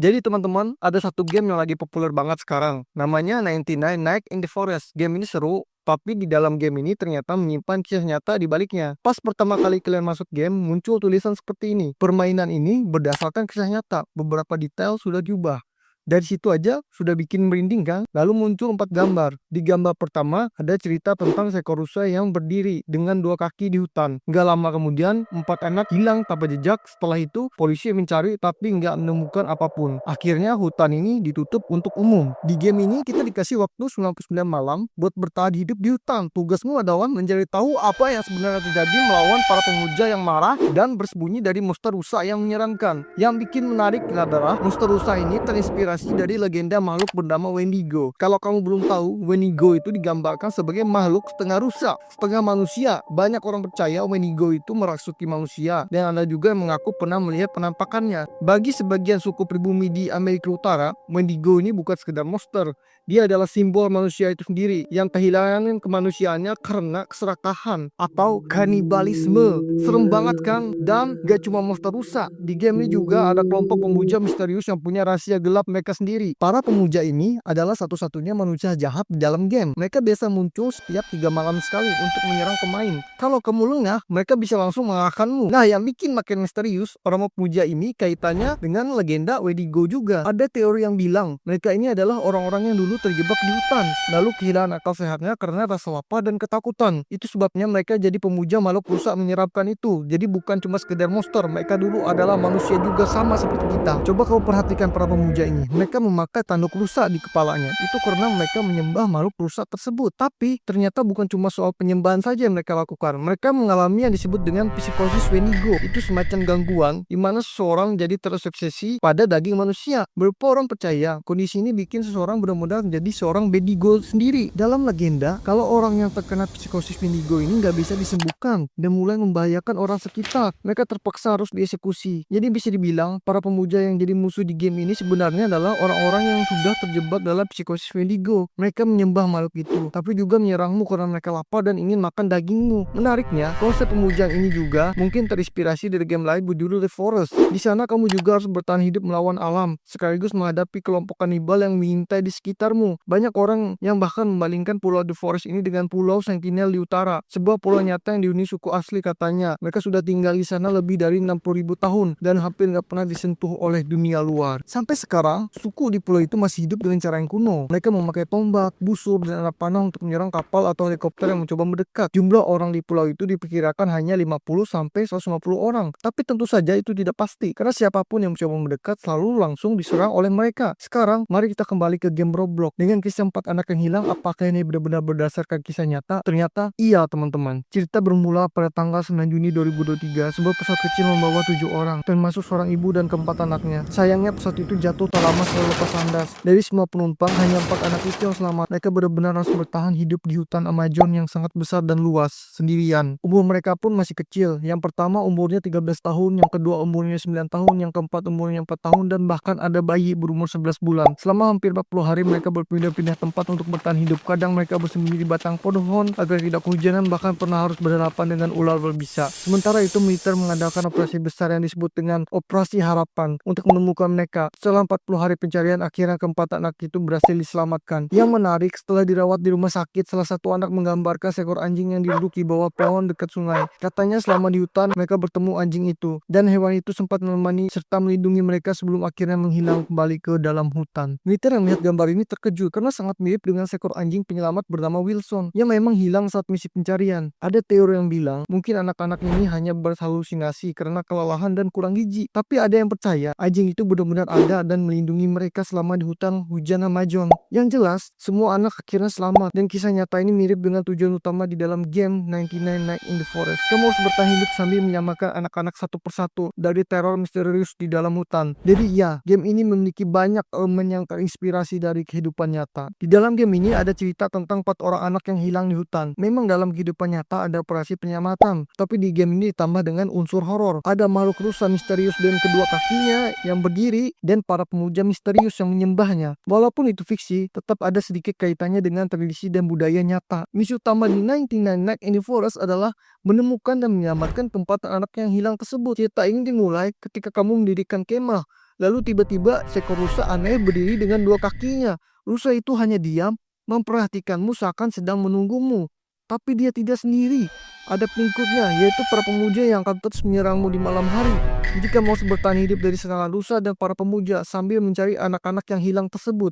Jadi teman-teman, ada satu game yang lagi populer banget sekarang. Namanya 99 Night in the Forest. Game ini seru, tapi di dalam game ini ternyata menyimpan kisah nyata di baliknya. Pas pertama kali kalian masuk game, muncul tulisan seperti ini. Permainan ini berdasarkan kisah nyata. Beberapa detail sudah diubah. Dari situ aja sudah bikin merinding kan? Lalu muncul 4 gambar. Di gambar pertama ada cerita tentang seekor rusa yang berdiri dengan 2 kaki di hutan. Nggak lama kemudian 4 anak hilang tanpa jejak. Setelah itu polisi mencari tapi nggak menemukan apapun. Akhirnya hutan ini ditutup untuk umum. Di game ini kita dikasih waktu 99 malam buat bertahan hidup di hutan. Tugasmu adalah mencari tahu apa yang sebenarnya terjadi melawan para pemuja yang marah dan bersembunyi dari monster rusa yang menyeramkan. Yang bikin menarik adalah monster rusa ini terinspirasi dari legenda makhluk bernama Wendigo. Kalau kamu belum tahu, Wendigo itu digambarkan sebagai makhluk setengah rusa, setengah manusia. Banyak orang percaya Wendigo itu merasuki manusia, dan ada juga yang mengaku pernah melihat penampakannya. Bagi sebagian suku pribumi di Amerika Utara, Wendigo ini bukan sekedar monster. Dia adalah simbol manusia itu sendiri yang kehilangan kemanusiaannya karena keserakahan atau kanibalisme. Serem banget kan? Dan gak cuma monster rusa. Di game ini juga ada kelompok pemuja misterius yang punya rahasia gelap mereka sendiri. Para pemuja ini adalah satu-satunya manusia jahat di dalam game. Mereka biasa muncul setiap 3 malam sekali untuk menyerang pemain. Kalau kamu lengah, mereka bisa langsung mengalahkanmu. Nah, yang bikin makin misterius, orang pemuja ini kaitannya dengan legenda Wendigo juga. Ada teori yang bilang mereka ini adalah orang-orang yang dulu terjebak di hutan, lalu kehilangan akal sehatnya karena rasa lapar dan ketakutan. Itu sebabnya mereka jadi pemuja makhluk rusak menyeramkan itu. Jadi bukan cuma sekedar monster, mereka dulu adalah manusia juga sama seperti kita. Coba kau perhatikan para pemuja ini. Mereka memakai tanduk rusa di kepalanya. Itu karena mereka menyembah makhluk rusak tersebut. Tapi ternyata bukan cuma soal penyembahan saja yang mereka lakukan. Mereka mengalami yang disebut dengan psikosis Wendigo. Itu semacam gangguan di mana seseorang jadi terobsesi pada daging manusia. Beberapa orang percaya kondisi ini bikin seseorang benar-benar menjadi seorang Wendigo sendiri. Dalam legenda, kalau orang yang terkena psikosis Wendigo ini nggak bisa disembuhkan dan mulai membahayakan orang sekitar, mereka terpaksa harus dieksekusi. Jadi bisa dibilang para pemuja yang jadi musuh di game ini sebenarnya adalah orang-orang yang sudah terjebak dalam psikosis Wendigo. Mereka menyembah makhluk itu, tapi juga menyerangmu karena mereka lapar dan ingin makan dagingmu. Menariknya, konsep pemujaan ini juga mungkin terinspirasi dari game lain berjudul The Forest. Di sana kamu juga harus bertahan hidup melawan alam, sekaligus menghadapi kelompok kanibal yang mengintai di sekitarmu. Banyak orang yang bahkan membandingkan pulau The Forest ini dengan pulau Sentinel di utara, sebuah pulau nyata yang dihuni suku asli katanya. Mereka sudah tinggal di sana lebih dari 60.000 tahun dan hampir nggak pernah disentuh oleh dunia luar. Sampai sekarang, suku di pulau itu masih hidup dengan cara yang kuno. Mereka memakai tombak, busur, dan anak panah untuk menyerang kapal atau helikopter yang mencoba mendekat. Jumlah orang di pulau itu diperkirakan hanya 50-150 orang. Tapi tentu saja itu tidak pasti, karena siapapun yang mencoba mendekat selalu langsung diserang oleh mereka. Sekarang, mari kita kembali ke game Roblox. Dengan kisah 4 anak yang hilang, apakah ini benar-benar berdasarkan kisah nyata? Ternyata iya teman-teman. Cerita bermula pada tanggal 9 Juni 2023, sebuah pesawat kecil membawa 7 orang, termasuk seorang ibu dan keempat anaknya. Sayangnya pesawat itu jatuh tak lama setelah lepas landas. Dari semua penumpang, hanya 4 anak itu yang selamat. Mereka benar-benar harus bertahan hidup di hutan Amazon yang sangat besar dan luas, sendirian. Umur mereka pun masih kecil. Yang pertama umurnya 13 tahun, yang kedua umurnya 9 tahun, yang keempat umurnya 4 tahun, dan bahkan ada bayi berumur 11 bulan. Selama hampir 40 hari mereka berpindah-pindah tempat untuk bertahan hidup. Kadang mereka bersembunyi di batang pohon agar tidak kehujanan, bahkan pernah harus berhadapan dengan ular berbisa. Sementara itu militer mengadakan operasi besar yang disebut dengan Operasi Harapan untuk menemukan mereka. Setelah 40 hari pencarian, akhirnya keempat anak itu berhasil diselamatkan. Yang menarik, setelah dirawat di rumah sakit, salah satu anak menggambarkan seekor anjing yang duduk di bawah pohon dekat sungai. Katanya selama di hutan mereka bertemu anjing itu, dan hewan itu sempat menemani serta melindungi mereka sebelum akhirnya menghilang kembali ke dalam hutan. Militer yang melihat gambar ini terkejut karena sangat mirip dengan seekor anjing penyelamat bernama Wilson yang memang hilang saat misi pencarian. Ada teori yang bilang mungkin anak-anak ini hanya berhalusinasi karena kelelahan dan kurang gizi. Tapi ada yang percaya anjing itu benar-benar ada dan melindungi mereka selama di hutan hujan Amazon. Yang jelas, semua anak akhirnya selamat dan kisah nyata ini mirip dengan tujuan utama di dalam game 99 Night in the Forest. Kamu harus bertahan hidup sambil menyelamatkan anak-anak satu persatu dari teror misterius di dalam hutan. Jadi ya, game ini memiliki banyak elemen yang terinspirasi dari kehidupan nyata. Di dalam game ini ada cerita tentang 4 orang anak yang hilang di hutan. Memang dalam kehidupan nyata ada operasi penyelamatan, tapi di game ini ditambah dengan unsur horor. Ada makhluk rusa misterius dengan kedua kakinya yang berdiri dan para pemuja misterius yang menyembahnya. Walaupun itu fiksi, tetap ada sedikit kaitannya dengan tradisi dan budaya nyata. Misi utama di 99 Night in the Forest adalah menemukan dan menyelamatkan keempat anak yang hilang tersebut. Cerita ini dimulai ketika kamu mendirikan kemah, Lalu tiba-tiba seekor rusa aneh berdiri dengan dua kakinya. Rusa itu hanya diam, memperhatikanmu seakan sedang menunggumu. Tapi dia tidak sendiri. Ada pengikutnya, yaitu para pemuja yang akan terus menyerangmu di malam hari. Jika mau bertahan hidup dari serangan rusa dan para pemuja sambil mencari anak-anak yang hilang tersebut.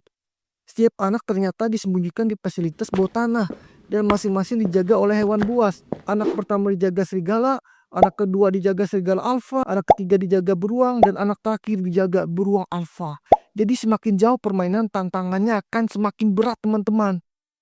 Setiap anak ternyata disembunyikan di fasilitas bawah tanah dan masing-masing dijaga oleh hewan buas. Anak pertama dijaga serigala, anak kedua dijaga serigala alfa, anak ketiga dijaga beruang, dan anak terakhir dijaga beruang alfa. Jadi semakin jauh permainan, tantangannya akan semakin berat teman-teman.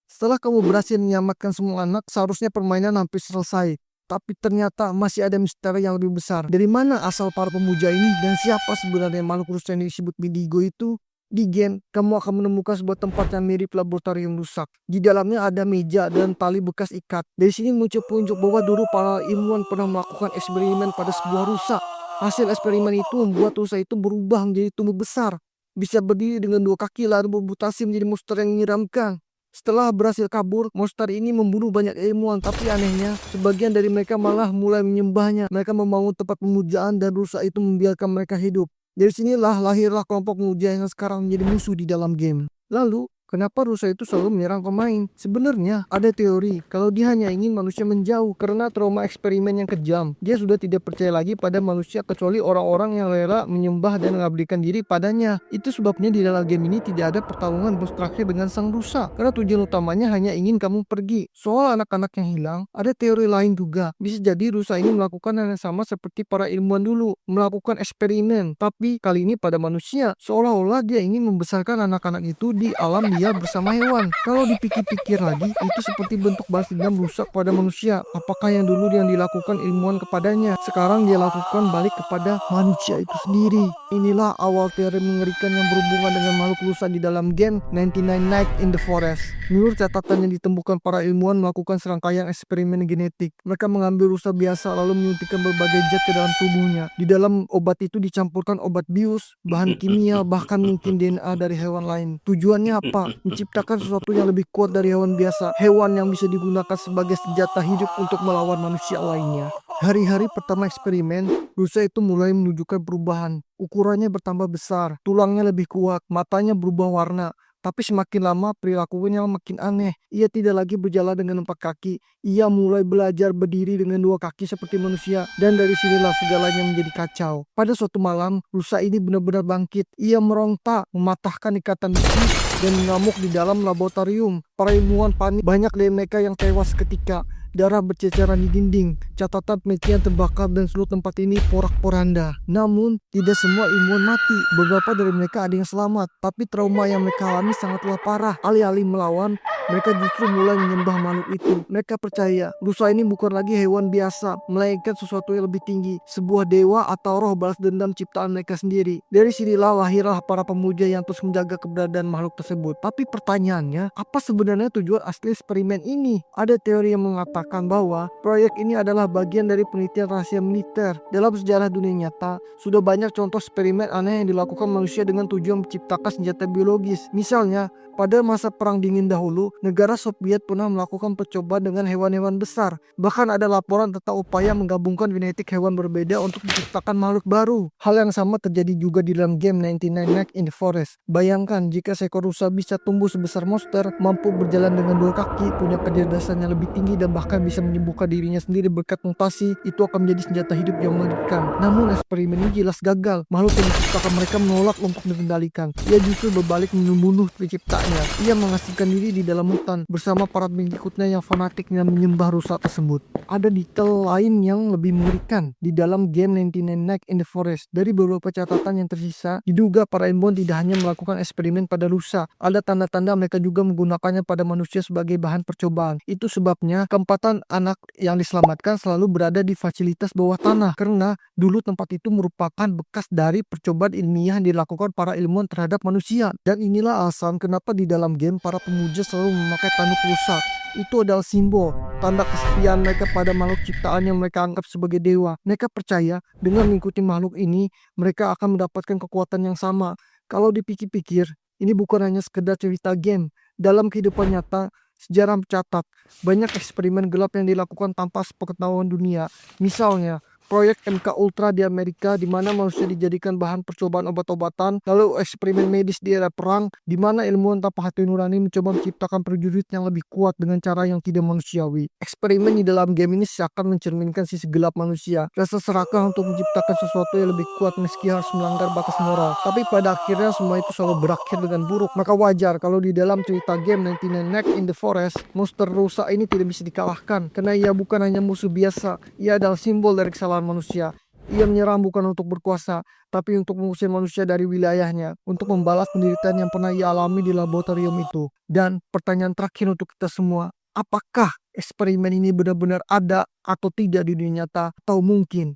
Setelah kamu berhasil menyelamatkan semua anak, seharusnya permainan hampir selesai. Tapi ternyata masih ada misteri yang lebih besar. Dari mana asal para pemuja ini dan siapa sebenarnya makhluk rusa yang disebut Midigo itu? Di game, kamu akan menemukan sebuah tempat yang mirip laboratorium rusak. Di dalamnya ada meja dan tali bekas ikat. Dari sini muncul petunjuk bahwa dulu para ilmuwan pernah melakukan eksperimen pada sebuah rusa. Hasil eksperimen itu membuat rusa itu berubah menjadi tumbuh besar. Bisa berdiri dengan dua kaki lalu bermutasi menjadi monster yang menyeramkan. Setelah berhasil kabur, monster ini membunuh banyak ilmuwan, tapi anehnya, sebagian dari mereka malah mulai menyembahnya. Mereka membangun tempat pemujaan dan rusa itu membiarkan mereka hidup. Dari sinilah lahirlah kelompok pemuja yang sekarang menjadi musuh di dalam game. Lalu, kenapa rusa itu selalu menyerang pemain? Sebenarnya ada teori kalau dia hanya ingin manusia menjauh karena trauma eksperimen yang kejam. Dia sudah tidak percaya lagi pada manusia kecuali orang-orang yang rela menyembah dan mengabdikan diri padanya. Itu sebabnya di dalam game ini tidak ada pertarungan bos terakhir dengan sang rusa. Karena tujuan utamanya hanya ingin kamu pergi. Soal anak-anak yang hilang, ada teori lain juga. Bisa jadi rusa ini melakukan hal yang sama seperti para ilmuwan dulu, melakukan eksperimen. Tapi kali ini pada manusia, seolah-olah dia ingin membesarkan anak-anak itu di alam liar bersama hewan. Kalau dipikir-pikir lagi, itu seperti bentuk balas dendam rusak pada manusia. Apakah yang dulu yang dilakukan ilmuwan kepadanya, sekarang dia lakukan balik kepada manusia itu sendiri. Inilah awal teori mengerikan yang berhubungan dengan makhluk rusa di dalam game 99 Nights in the Forest. Menurut catatan yang ditemukan para ilmuwan melakukan serangkaian eksperimen genetik. Mereka mengambil rusa biasa lalu menyuntikkan berbagai zat ke dalam tubuhnya. Di dalam obat itu dicampurkan obat bius, bahan kimia, bahkan mungkin DNA dari hewan lain. Tujuannya apa? Menciptakan sesuatu yang lebih kuat dari hewan biasa. Hewan yang bisa digunakan sebagai senjata hidup untuk melawan manusia lainnya. Hari-hari pertama eksperimen, rusa itu mulai menunjukkan perubahan. Ukurannya bertambah besar, tulangnya lebih kuat, matanya berubah warna. Tapi semakin lama perilakunya makin aneh. Ia tidak lagi berjalan dengan 4 kaki. Ia mulai belajar berdiri dengan 2 kaki seperti manusia. Dan dari sinilah segalanya menjadi kacau. Pada suatu malam, rusa ini benar-benar bangkit. Ia meronta, mematahkan ikatan besi dan mengamuk di dalam laboratorium. Para ilmuwan panik, banyak dari mereka yang tewas seketika. Darah berceceran di dinding, catatan penelitian terbakar dan seluruh tempat ini porak-poranda. Namun, tidak semua ilmuwan mati. Beberapa dari mereka ada yang selamat, tapi trauma yang mereka alami sangatlah parah. Alih-alih melawan, mereka justru mulai menyembah makhluk itu. Mereka percaya, rusa ini bukan lagi hewan biasa, melainkan sesuatu yang lebih tinggi, sebuah dewa atau roh balas dendam ciptaan mereka sendiri. Dari sinilah lahirlah para pemuja yang terus menjaga keberadaan makhluk tersebut. Tapi pertanyaannya, apa sebenarnya tujuan asli eksperimen ini? Ada teori yang mengatakan bahwa proyek ini adalah bagian dari penelitian rahasia militer. Dalam sejarah dunia nyata, sudah banyak contoh eksperimen aneh yang dilakukan manusia dengan tujuan menciptakan senjata biologis. Misalnya, pada masa Perang Dingin dahulu, negara Soviet pernah melakukan percobaan dengan hewan-hewan besar. Bahkan ada laporan tentang upaya menggabungkan genetik hewan berbeda untuk menciptakan makhluk baru. Hal yang sama terjadi juga di dalam game 99 Nights in the Forest. Bayangkan jika seekor rusa bisa tumbuh sebesar monster, mampu berjalan dengan 2 kaki, punya kecerdasan yang lebih tinggi dan bahkan bisa menyembuhkan dirinya sendiri berkat mutasi, itu akan menjadi senjata hidup yang mengerikan. Namun eksperimen ini jelas gagal. Makhluk yang diciptakan mereka menolak untuk dikendalikan. Ia justru berbalik membunuh penciptanya. Ia mengasingkan diri di dalam hutan bersama para pengikutnya yang fanatik dan menyembah rusa tersebut. Ada detail lain yang lebih mengerikan di dalam game 99 Nights in the Forest. Dari beberapa catatan yang tersisa, diduga para ilmuwan tidak hanya melakukan eksperimen pada rusa. Ada tanda-tanda mereka juga menggunakannya pada manusia sebagai bahan percobaan. Itu sebabnya keempatan anak yang diselamatkan selalu berada di fasilitas bawah tanah karena dulu tempat itu merupakan bekas dari percobaan ilmiah yang dilakukan para ilmuwan terhadap manusia. Dan inilah alasan kenapa di dalam game para pemuja selalu memakai tanduk rusa. Itu adalah simbol tanda kesetiaan mereka pada makhluk ciptaan yang mereka anggap sebagai dewa. Mereka percaya dengan mengikuti makhluk ini mereka akan mendapatkan kekuatan yang sama. Kalau dipikir-pikir, ini bukan hanya sekedar cerita game. Dalam kehidupan nyata, sejarah mencatat banyak eksperimen gelap yang dilakukan tanpa sepengetahuan dunia. Misalnya, proyek MK Ultra di Amerika di mana manusia dijadikan bahan percobaan obat-obatan, lalu eksperimen medis di era perang di mana ilmuwan tanpa hati nurani mencoba menciptakan prajurit yang lebih kuat dengan cara yang tidak manusiawi. Eksperimen di dalam game ini seakan mencerminkan sisi gelap manusia, rasa serakah untuk menciptakan sesuatu yang lebih kuat meski harus melanggar batas moral. Tapi pada akhirnya semua itu selalu berakhir dengan buruk. Maka wajar kalau di dalam cerita game 99 Nights in the Forest, monster rusa ini tidak bisa dikalahkan karena ia bukan hanya musuh biasa, ia adalah simbol dari kesalahan manusia. Ia menyerang bukan untuk berkuasa, tapi untuk mengusir manusia dari wilayahnya, untuk membalas penderitaan yang pernah ia alami di laboratorium itu. Dan pertanyaan terakhir untuk kita semua, apakah eksperimen ini benar-benar ada atau tidak di dunia nyata, atau mungkin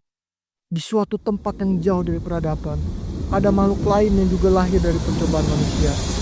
di suatu tempat yang jauh dari peradaban ada makhluk lain yang juga lahir dari percobaan manusia?